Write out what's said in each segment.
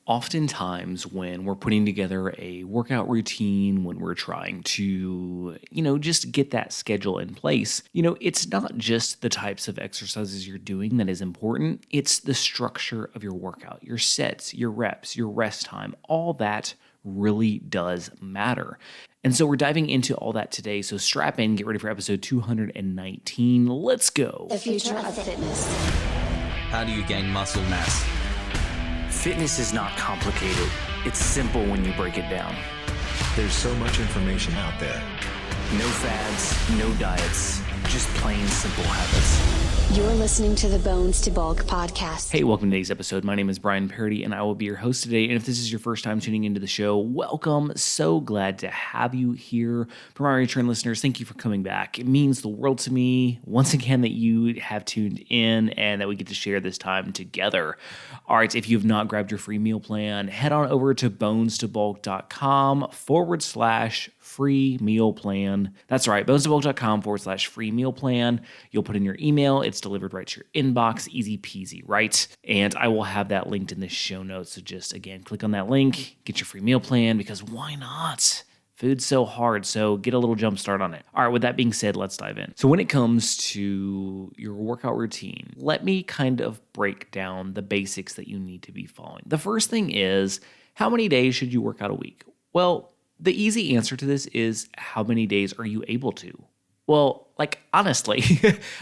Oftentimes when we're putting together a workout routine, when we're trying to, just get that schedule in place, it's not just the types of exercises you're doing that is important. It's the structure of your workout, your sets, your reps, your rest time, all that really does matter. And so we're diving into all that today. So strap in, get ready for episode 219. Let's go. The future of fitness. How do you gain muscle mass? Fitness is not complicated. It's simple when you break it down. There's so much information out there. No fads, no diets, just plain simple habits. You're listening to the Bones to Bulk podcast. Hey, welcome to today's episode. My name is Brian Parody, and I will be your host today. And if this is your first time tuning into the show, welcome. So glad to have you here. For my return listeners, thank you for coming back. It means the world to me, once again, that you have tuned in and that we get to share this time together. All right, if you have not grabbed your free meal plan, head on over to bonestobulk.com/free meal plan. That's right, bonestobulk.com/free meal plan. You'll put in your email. It's delivered right to your inbox. Easy peasy, right? And I will have that linked in the show notes. So just, again, click on that link, get your free meal plan, because why not? Food's so hard, so get a little jump start on it. All right, with that being said, let's dive in. So when it comes to your workout routine, let me kind of break down the basics that you need to be following. The first thing is, how many days should you work out a week? Well, the easy answer to this is, how many days are you able to? Well, honestly,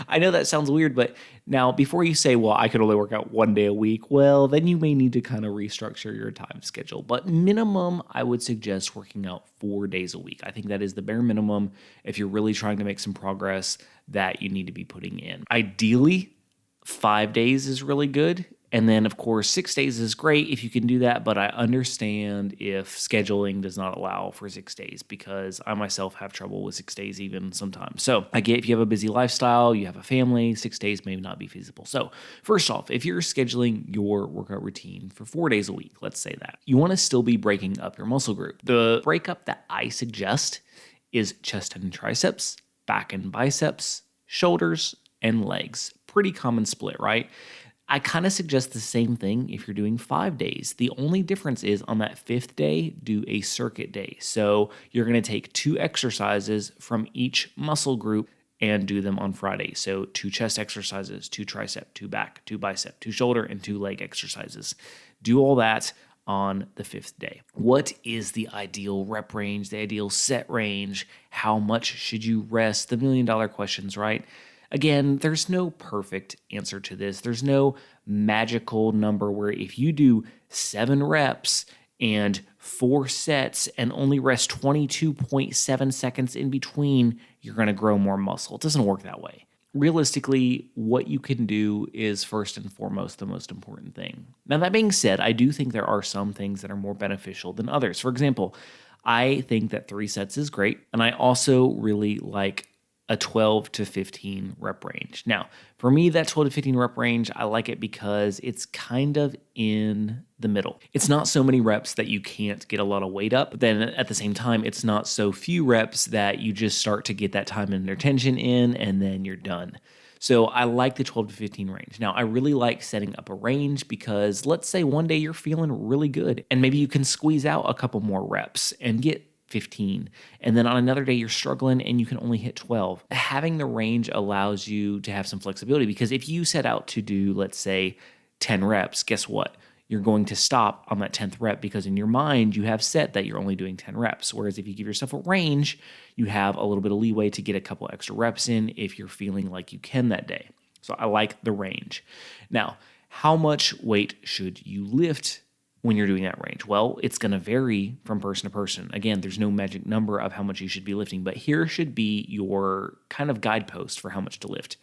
I know that sounds weird, but now before you say, well, I could only work out one day a week, well, then you may need to kind of restructure your time schedule. But minimum, I would suggest working out 4 days a week. I think that is the bare minimum if you're really trying to make some progress that you need to be putting in. Ideally, 5 days is really good. And then, of course, 6 days is great if you can do that, but I understand if scheduling does not allow for 6 days, because I myself have trouble with 6 days even sometimes. So I get if you have a busy lifestyle, you have a family, 6 days may not be feasible. So first off, if you're scheduling your workout routine for 4 days a week, let's say that, you want to still be breaking up your muscle group. The breakup that I suggest is chest and triceps, back and biceps, shoulders, and legs. Pretty common split, right? I kind of suggest the same thing if you're doing 5 days. The only difference is on that 5th day, do a circuit day. So you're going to take 2 exercises from each muscle group and do them on Friday. So 2 chest exercises, 2 tricep, 2 back, 2 bicep, 2 shoulder, and 2 leg exercises. Do all that on the 5th day. What is the ideal rep range, the ideal set range? How much should you rest? The $1 million questions, right? Again, there's no perfect answer to this. There's no magical number where if you do 7 reps and 4 sets and only rest 22.7 seconds in between, you're going to grow more muscle. It doesn't work that way. Realistically, what you can do is first and foremost the most important thing. Now, that being said, I do think there are some things that are more beneficial than others. For example, I think that 3 sets is great, and I also really like a 12 to 15 rep range. Now, for me, that 12 to 15 rep range, I like it because it's kind of in the middle. It's not so many reps that you can't get a lot of weight up, but then at the same time, it's not so few reps that you just start to get that time and attention in, and then you're done. So I like the 12 to 15 range. Now, I really like setting up a range because let's say one day you're feeling really good, and maybe you can squeeze out a couple more reps and get 15. And then on another day, you're struggling and you can only hit 12. Having the range allows you to have some flexibility, because if you set out to do, let's say, 10 reps, guess what? You're going to stop on that 10th rep because in your mind, you have set that you're only doing 10 reps. Whereas if you give yourself a range, you have a little bit of leeway to get a couple extra reps in if you're feeling like you can that day. So I like the range. Now, how much weight should you lift when you're doing that range? Well, it's going to vary from person to person. Again, there's no magic number of how much you should be lifting, but here should be your kind of guidepost for how much to lift.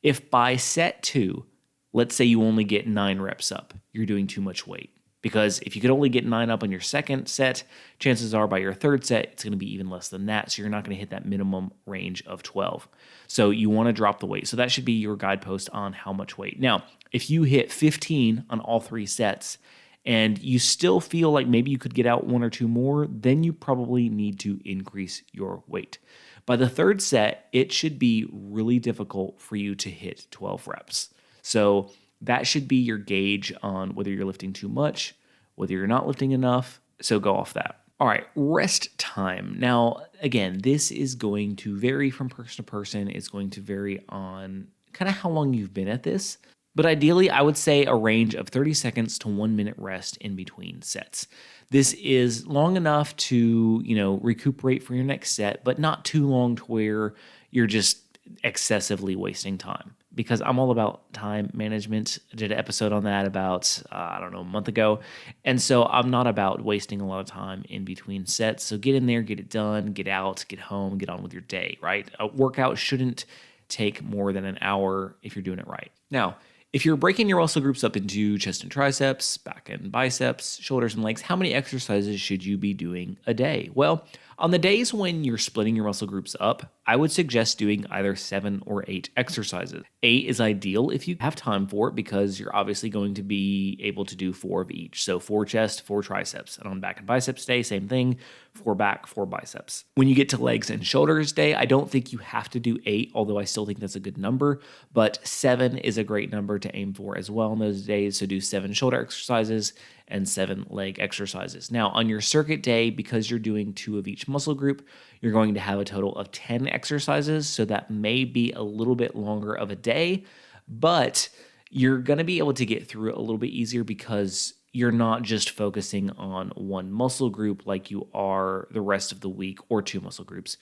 If by set 2, let's say you only get 9 reps up, you're doing too much weight. Because if you could only get 9 up on your second set, chances are by your third set, it's going to be even less than that. So you're not going to hit that minimum range of 12. So you want to drop the weight. So that should be your guidepost on how much weight. Now, if you hit 15 on all 3 sets, and you still feel like maybe you could get out 1 or 2 more, then you probably need to increase your weight. By the third set, it should be really difficult for you to hit 12 reps. So that should be your gauge on whether you're lifting too much whether you're not lifting enough. So go off that. All right, rest time. Now, again, this is going to vary from person to person. It's going to vary on kind of how long you've been at this. But ideally, I would say a range of 30 seconds to 1 minute rest in between sets. This is long enough to, recuperate for your next set, but not too long to where you're just excessively wasting time. Because I'm all about time management. I did an episode on that about, a month ago. And so I'm not about wasting a lot of time in between sets. So get in there, get it done, get out, get home, get on with your day, right? A workout shouldn't take more than an hour if you're doing it right. Now, if you're breaking your muscle groups up into chest and triceps, back and biceps, shoulders and legs, how many exercises should you be doing a day? Well, on the days when you're splitting your muscle groups up, I would suggest doing either 7 or 8 exercises. 8 is ideal if you have time for it because you're obviously going to be able to do 4 of each. So 4 chest, 4 triceps. And on back and biceps day, same thing, 4 back, 4 biceps. When you get to legs and shoulders day, I don't think you have to do 8, although I still think that's a good number. But 7 is a great number to aim for as well in those days. So do 7 shoulder exercises and 7 leg exercises. Now, on your circuit day, because you're doing 2 of each muscle group, you're going to have a total of 10 exercises. So that may be a little bit longer of a day, but you're going to be able to get through it a little bit easier because you're not just focusing on one muscle group like you are the rest of the week or 2 muscle groups.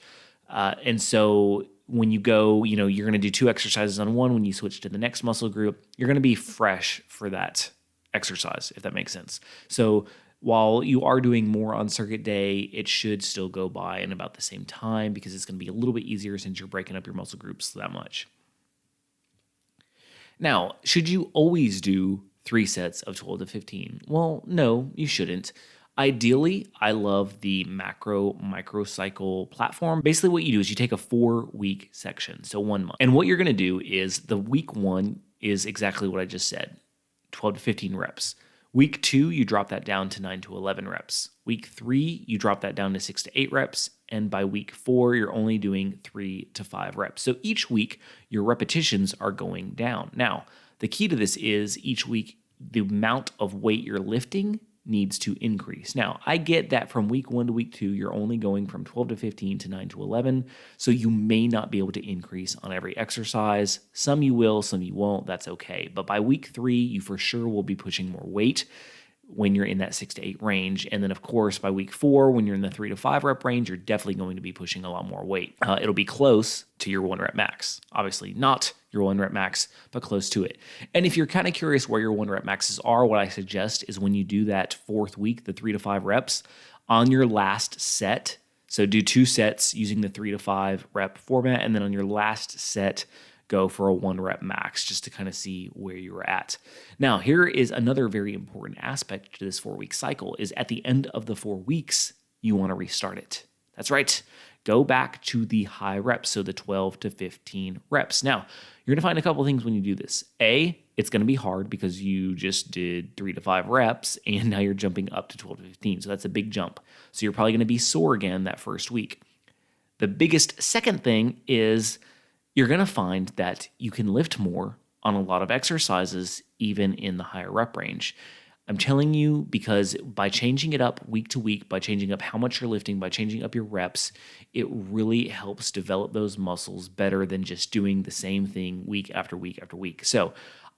And so when you go, you're going to do 2 exercises on one. When you switch to the next muscle group, you're going to be fresh for that exercise, if that makes sense. So while you are doing more on circuit day, it should still go by in about the same time because it's going to be a little bit easier since you're breaking up your muscle groups that much. Now, should you always do 3 sets of 12 to 15? Well, no, you shouldn't. Ideally, I love the microcycle platform. Basically, what you do is you take a 4-week section, so 1 month. And what you're going to do is the week 1 is exactly what I just said, 12 to 15 reps. Week 2, you drop that down to 9 to 11 reps. Week 3, you drop that down to 6 to 8 reps. And by week 4, you're only doing 3 to 5 reps. So each week, your repetitions are going down. Now, the key to this is each week, the amount of weight you're lifting needs to increase. Now, I get that from week 1 to week 2, you're only going from 12 to 15 to 9 to 11, so you may not be able to increase on every exercise. Some you will, some you won't, that's okay. But by week 3, you for sure will be pushing more weight when you're in that 6 to 8 range. And then, of course, by week 4, when you're in the 3 to 5 rep range, you're definitely going to be pushing a lot more weight. It'll be close to your 1 rep max. Obviously not your 1 rep max, but close to it. And if you're kind of curious where your 1 rep maxes are, what I suggest is when you do that 4th week, the 3 to 5 reps, on your last set, so do 2 sets using the 3 to 5 rep format, and then on your last set, go for a 1 rep max just to kind of see where you're at. Now, here is another very important aspect to this 4-week cycle is at the end of the 4 weeks, you want to restart it. That's right. Go back to the high reps, so the 12 to 15 reps. Now, you're going to find a couple of things when you do this. A, it's going to be hard because you just did 3 to 5 reps and now you're jumping up to 12 to 15. So that's a big jump. So you're probably going to be sore again that first week. The biggest second thing is you're going to find that you can lift more on a lot of exercises, even in the higher rep range. I'm telling you because by changing it up week to week, by changing up how much you're lifting, by changing up your reps, it really helps develop those muscles better than just doing the same thing week after week after week. So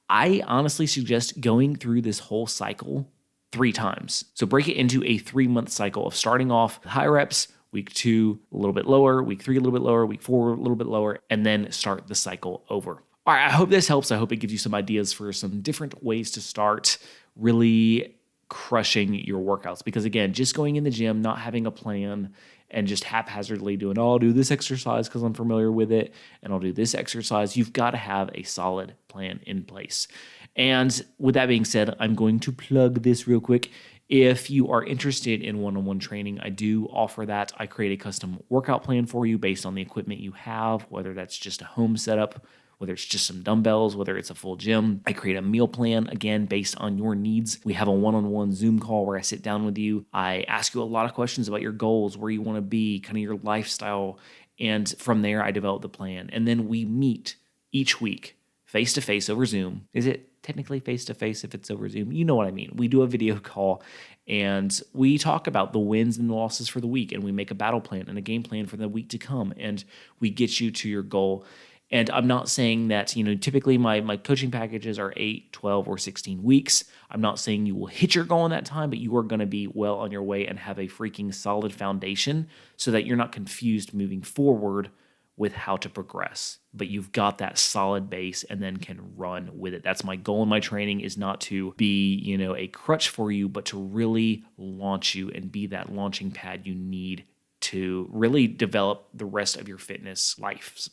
I honestly suggest going through this whole cycle 3 times. So break it into a 3-month cycle of starting off high reps, week 2, a little bit lower, week 3, a little bit lower, week 4, a little bit lower, and then start the cycle over. All right, I hope this helps. I hope it gives you some ideas for some different ways to start really crushing your workouts. Because again, just going in the gym, not having a plan, and just haphazardly doing, I'll do this exercise because I'm familiar with it, and I'll do this exercise. You've got to have a solid plan in place. And with that being said, I'm going to plug this real quick. If you are interested in one-on-one training, I do offer that. I create a custom workout plan for you based on the equipment you have, whether that's just a home setup, whether it's just some dumbbells, whether it's a full gym. I create a meal plan, again, based on your needs. We have a one-on-one Zoom call where I sit down with you. I ask you a lot of questions about your goals, where you want to be, kind of your lifestyle. And from there, I develop the plan. And then we meet each week, face-to-face over Zoom. Is it technically face-to-face if it's over Zoom. You know what I mean. We do a video call and we talk about the wins and the losses for the week, and we make a battle plan and a game plan for the week to come, and we get you to your goal. And I'm not saying that, typically my coaching packages are 8, 12, or 16 weeks. I'm not saying you will hit your goal in that time, but you are going to be well on your way and have a freaking solid foundation so that you're not confused moving forward with how to progress. But you've got that solid base and then can run with it. That's my goal in my training, is not to be, a crutch for you, but to really launch you and be that launching pad you need to really develop the rest of your fitness life,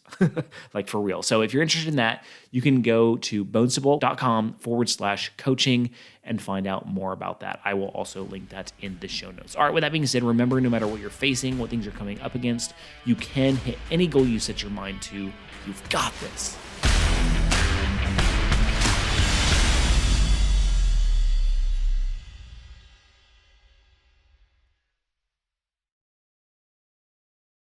like for real. So if you're interested in that, you can go to bonestabolt.com/coaching and find out more about that. I will also link that in the show notes. All right, with that being said, remember, no matter what you're facing, what things you're coming up against, you can hit any goal you set your mind to. You've got this.